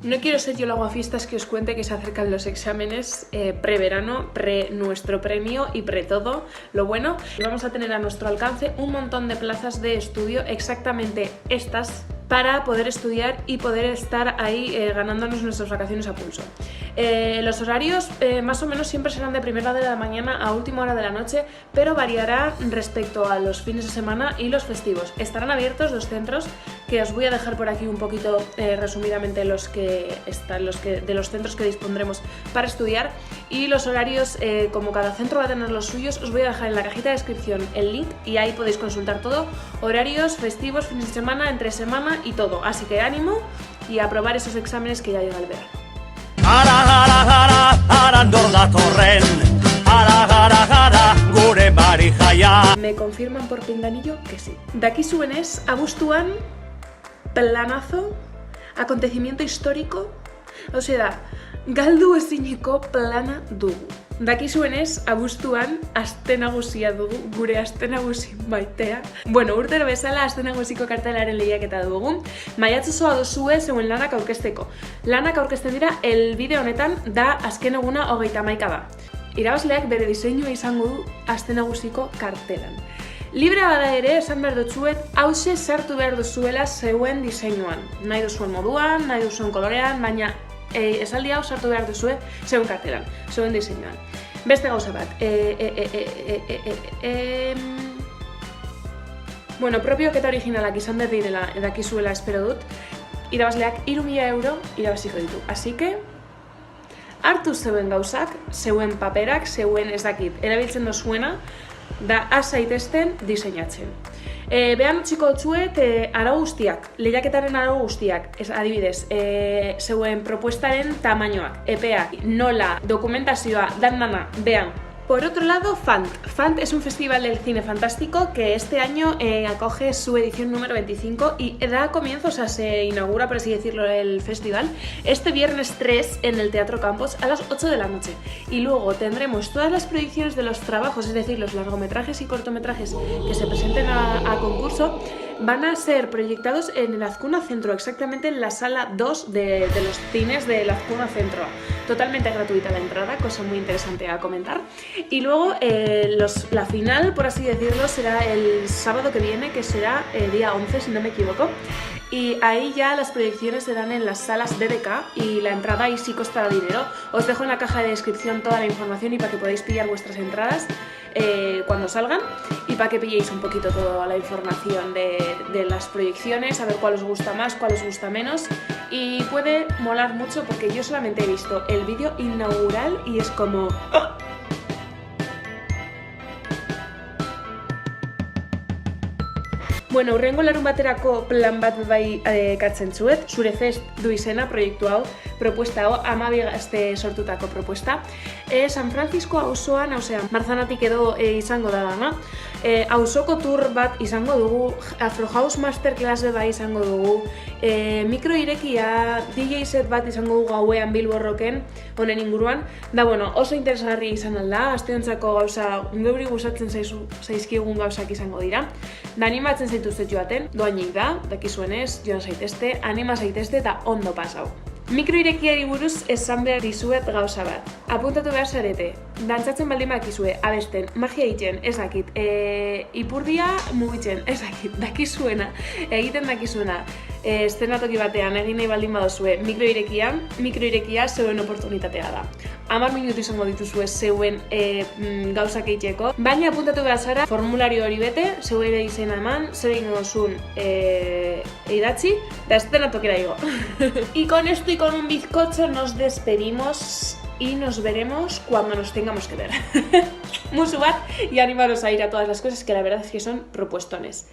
No quiero ser yo la aguafiestas que os cuente que se acercan los exámenes pre-verano, nuestro premio y pre-todo. Lo bueno, vamos a tener a nuestro alcance un montón de plazas de estudio, exactamente estas, para poder estudiar y poder estar ahí ganándonos nuestras vacaciones a pulso. Los horarios más o menos siempre serán de primera hora de la mañana a última hora de la noche, pero variará respecto a los fines de semana y los festivos. Estarán abiertos los centros, que os voy a dejar por aquí un poquito resumidamente de los centros que dispondremos para estudiar, y los horarios, como cada centro va a tener los suyos, os voy a dejar en la cajita de descripción el link y ahí podéis consultar todo, horarios, festivos, fines de semana, entre semana y todo. Así que ánimo y a probar esos exámenes que ya llega el verano. Me confirman por pinganillo que sí. Dakizuenez, abuztuan, planazo, acontecimiento histórico, osea, galdu ezineko plana dugu. Dakizuenez, abuztuan aste nagusia dugu, gure aste nagusi maitea. Bueno, urtero bezala aste nagusiko kartelaren lehiaketa dugu. Maiatz osoa duzue zeuen lanak aurkezteko. Lanak aurkezten dira el bideo honetan, da azken eguna 31 da. Irabazleak bere diseinua izango du aste nagusiko kartelan. Libre bada ere, esan behar dutzuet, hause sartu behar duzuela zeuen diseinuan. Nahi duzuen moduan, nahi duzuen kolorean, baina esaldi hau sartu behar duzue zeuen kartelan, zeuen diseinuan. Beste gauza bat. Bueno, propioketa originalak izan behar direla dakizuela espero dut, irabazleak 3.000 euro irabaziko ditu. Así que, hartu zeuen gauzak, zeuen paperak, zeuen ez dakit, erabiltzen dozuena, da azaitesten diseinatzen. Behan txiko dutzuet arau guztiak, lehiaketaren arau guztiak, adibidez, zeuen propuestaren tamainoak, epeak, nola, dokumentazioa, dana, behan. Por otro lado, FANT. FANT es un festival del cine fantástico que este año acoge su edición número 25 y da comienzo, o sea, se inaugura, por así decirlo, el festival este viernes 3 en el Teatro Campos a las 8 de la noche. Y luego tendremos todas las proyecciones de los trabajos, es decir, los largometrajes y cortometrajes que se presenten a concurso, van a ser proyectados en el Azcuna Centro, exactamente en la sala 2 de los cines del Azcuna Centro. Totalmente gratuita la entrada, cosa muy interesante a comentar. Y luego la final, por así decirlo, será el sábado que viene, que será día 11, si no me equivoco. Y ahí ya las proyecciones se dan en las salas DBK y la entrada ahí sí costará dinero. Os dejo en la caja de descripción toda la información y para que podáis pillar vuestras entradas cuando salgan y para que pilléis un poquito toda la información de las proyecciones, a ver cuál os gusta más, cuál os gusta menos. Y puede molar mucho porque yo solamente he visto el vídeo inaugural y es como... ¡oh! Bueno, hurrengo larun baterako plan bat bai ekartzen zuet, Surefest du izena proiektu hau, propuesta hau, 12 gazte sortutako propuesta. San Francisco auzoan, osea, Marzanatik edo izango da dana. Auzoko tour bat izango dugu, Afro House Masterclass bai izango dugu, mikro irekia, DJ set bat izango dugu gauean Bilbo Rocken, honen inguruan. Da, bueno, oso interesgarri izan alda, asteontzako gauza, geuri gustatzen zaizkigun gauzak izango dira. Da, animatzen zaituzte joaten, doainik da, dakizuenez, joan zaitezte, anima zaitezte eta ondo pasau. Mikro irekiari buruz esan behar dizuet gauza bat. Apuntatu behar zarete, dantzatzen baldin bakizue, abesten, magia egiten, ez dakit, ipurdia mugitzen, ez dakit, dakizuena, egiten dakizuena, eszenatoki batean egin nahi baldin badozue mikro irekia zeuen oportunitatea da. 10 minutu izango dituzue zeuen gauzak egiteko, baina apuntatu behar zara, formulario hori bete, zeuen izena eman, zer egin duzun idatzi, da eszenatokera igo. Y con esto y con un bizcocho nos despedimos y nos veremos cuando nos tengamos que ver. Musu bat y animaros a ir a todas las cosas que la verdad es que son propuestones.